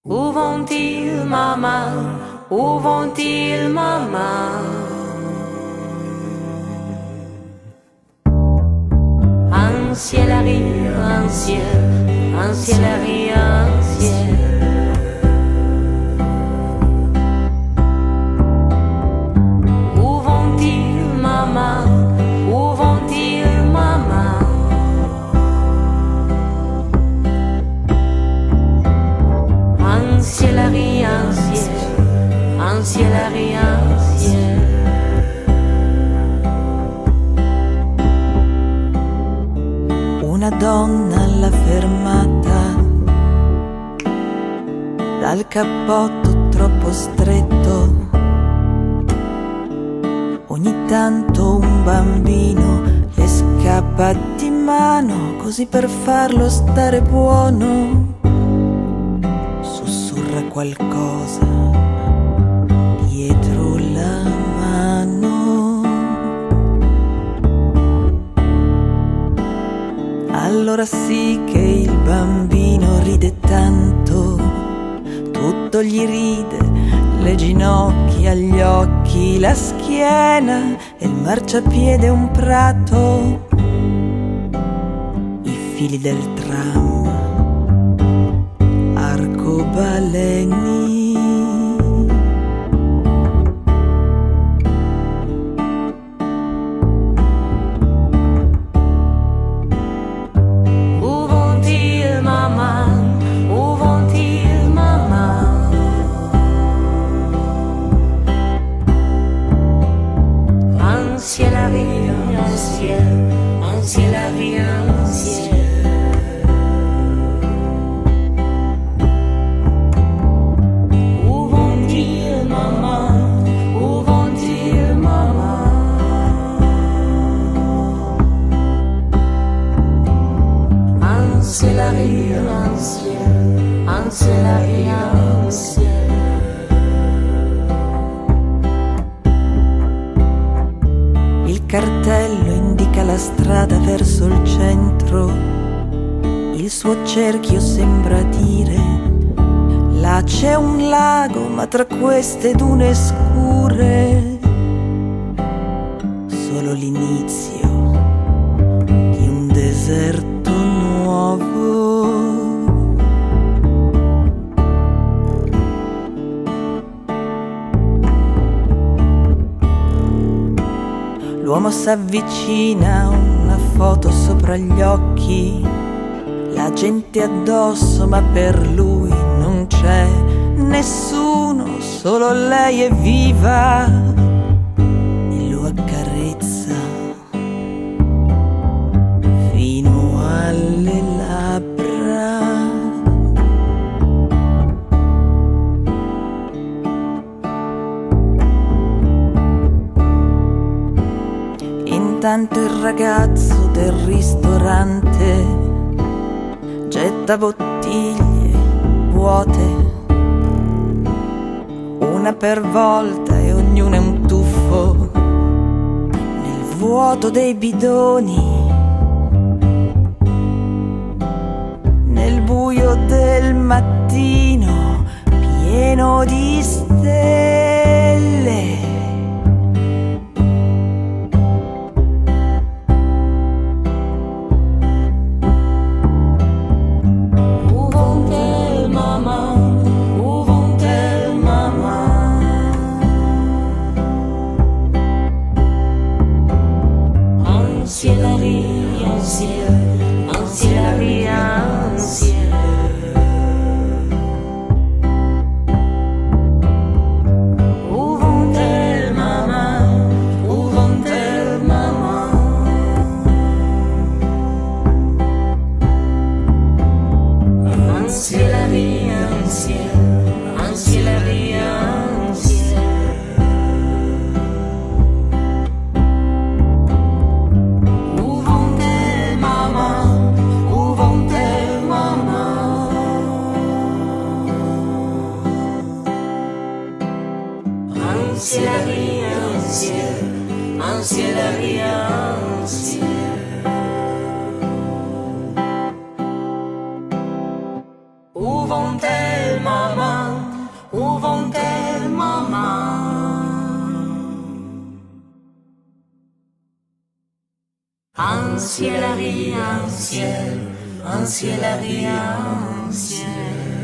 Où vont-ils, maman? Où vont-ils, maman? Un ciel arrive, un ciel arrive, un ciel. Où vont-ils, maman? Où vont-ils, maman? Un ciel arrive, un ciel arrive, un ciel. Una donna alla fermata, dal cappotto troppo stretto. Ogni tanto un bambino le scappa di mano, così per farlo stare buono sussurra qualcosa dietro la mano. Allora sì che il bambino ride tanto, tutto gli ride, le ginocchia, gli occhi, la schiena e il marciapiede un prato, i fili del tram, arcobaleni. Il cartello indica la strada verso il centro, il suo cerchio sembra dire: là c'è un lago, ma tra queste dune scure solo l'inizio di un deserto nuovo. L'uomo s'avvicina, una foto sopra gli occhi, la gente addosso, ma per lui non c'è nessuno, solo lei è viva e lo accarezza fino alle labbra. Intanto il ragazzo del ristorante getta bottiglie vuote, una per volta e ognuna è un tuffo nel vuoto dei bidoni, nel buio del mattino pieno di stelle. Où vont vont-elles, maman? Où vont-elles, maman? Un ciel, un ciel, un ciel, un ciel.